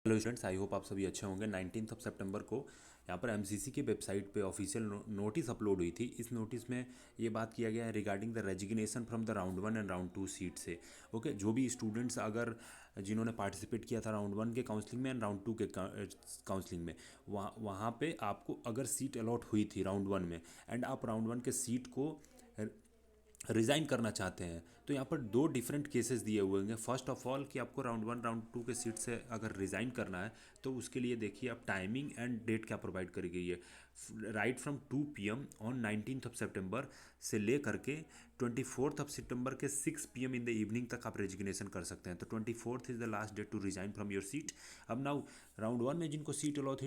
Hello students, I hope आप सभी अच्छे होंगे। 19 सितंबर को यहाँ पर एमसीसी की वेबसाइट पे ऑफिशियल नोटिस अपलोड हुई थी। इस नोटिस में ये बात किया गया है regarding the resignation from the round 1 and round 2 seat से। ओके, जो भी स्टूडेंट्स अगर जिन्होंने पार्टिसिपेट किया था राउंड 1 के काउंसलिंग में एंड राउंड 2 के काउंसलिंग में, वहाँ पे आपको अगर सीट अलॉट हुई थी राउंड 1 में एंड आप राउंड 1 के सीट को रिज़ाइन करना चाहते हैं, तो यहाँ पर दो डिफरेंट केसेस दिए हुए हैं। फर्स्ट ऑफ ऑल कि आपको राउंड 1 राउंड 2 के सीट से अगर रिज़ाइन करना है तो उसके लिए देखिए आप टाइमिंग एंड डेट क्या प्रोवाइड करी गई है। राइट फ्रॉम 2 PM ऑन 19 सितंबर से ले करके 24 सितंबर के 6 PM इन द इवनिंग तक आप रेजिग्नेशन कर सकते हैं। तो 24 is the last date to resign from your seat. अब नाउ राउंड 1 में जिनको सीट अलॉट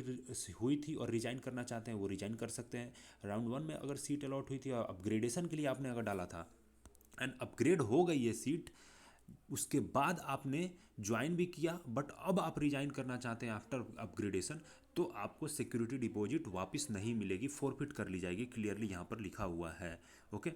हुई थी और रिज़ाइन करना चाहते हैं वो रिज़ाइन कर सकते हैं। राउंड 1 में अगर सीट अलॉट हुई थी और अपग्रेडेशन के लिए आपने अगर डाला था एंड अपग्रेड हो गई है सीट, उसके बाद आपने ज्वाइन भी किया बट अब आप रिजाइन करना चाहते हैं आफ्टर अपग्रेडेशन, तो आपको सिक्योरिटी डिपॉजिट वापस नहीं मिलेगी, फोरफिट कर ली जाएगी। क्लियरली यहाँ पर लिखा हुआ है। ओके,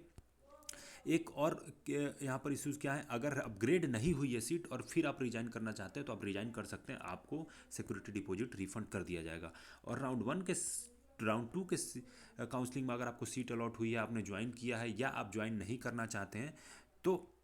एक और यहाँ पर इश्यूज क्या है, अगर अपग्रेड नहीं हुई है सीट और फिर आप रिजाइन करना चाहते हैं तो आप रिजाइन कर सकते हैं, आपको सिक्योरिटी डिपॉजिट रिफंड कर दिया जाएगा। और राउंड टू के काउंसलिंग में अगर आपको सीट अलॉट हुई है, आपने ज्वाइन किया है या आप ज्वाइन नहीं करना चाहते हैं, तो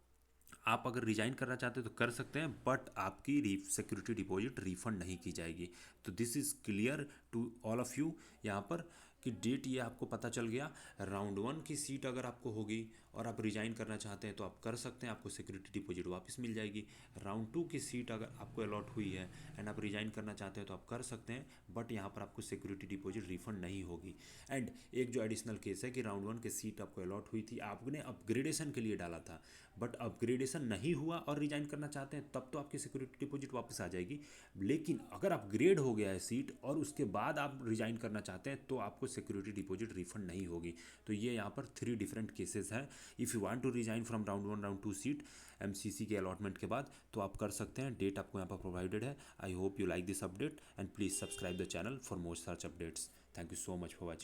आप अगर रिजाइन करना चाहते हैं तो कर सकते हैं, बट आपकी सिक्योरिटी डिपॉजिट रिफंड नहीं की जाएगी। तो this is clear to all of you यहाँ पर कि डेट ये आपको पता चल गया। राउंड 1 की सीट अगर आपको होगी और आप रिजाइन करना चाहते हैं तो आप कर सकते हैं, आपको सिक्योरिटी डिपॉजिट वापस मिल जाएगी। राउंड 2 की सीट अगर आपको अलॉट हुई है एंड आप रिजाइन करना चाहते हैं तो आप कर सकते हैं, बट यहाँ पर आपको सिक्योरिटी डिपॉजिट रिफंड नहीं होगी। एंड एक जो एडिशनल केस है कि राउंड 1 की सीट आपको अलॉट हुई थी, आपने अपग्रेडेशन के लिए डाला था बट अपग्रेडेशन नहीं हुआ और रिजाइन करना चाहते हैं, तब तो आपकी सिक्योरिटी डिपॉजिट वापस आ जाएगी। लेकिन अगर अपग्रेड हो गया है सीट और उसके बाद आप रिजाइन करना चाहते हैं तो आपको सिक्योरिटी डिपॉजिट रिफंड नहीं होगी। तो ये यहाँ पर 3 डिफरेंट केसेस हैं। If you want to resign from round 1 round 2 seat MCC के अलॉटमेंट के बाद, तो आप कर सकते हैं। डेट आपको यहाँ पर प्रोवाइडेड है। I hope you like this update and please subscribe the channel for more search updates. Thank you so much for watching.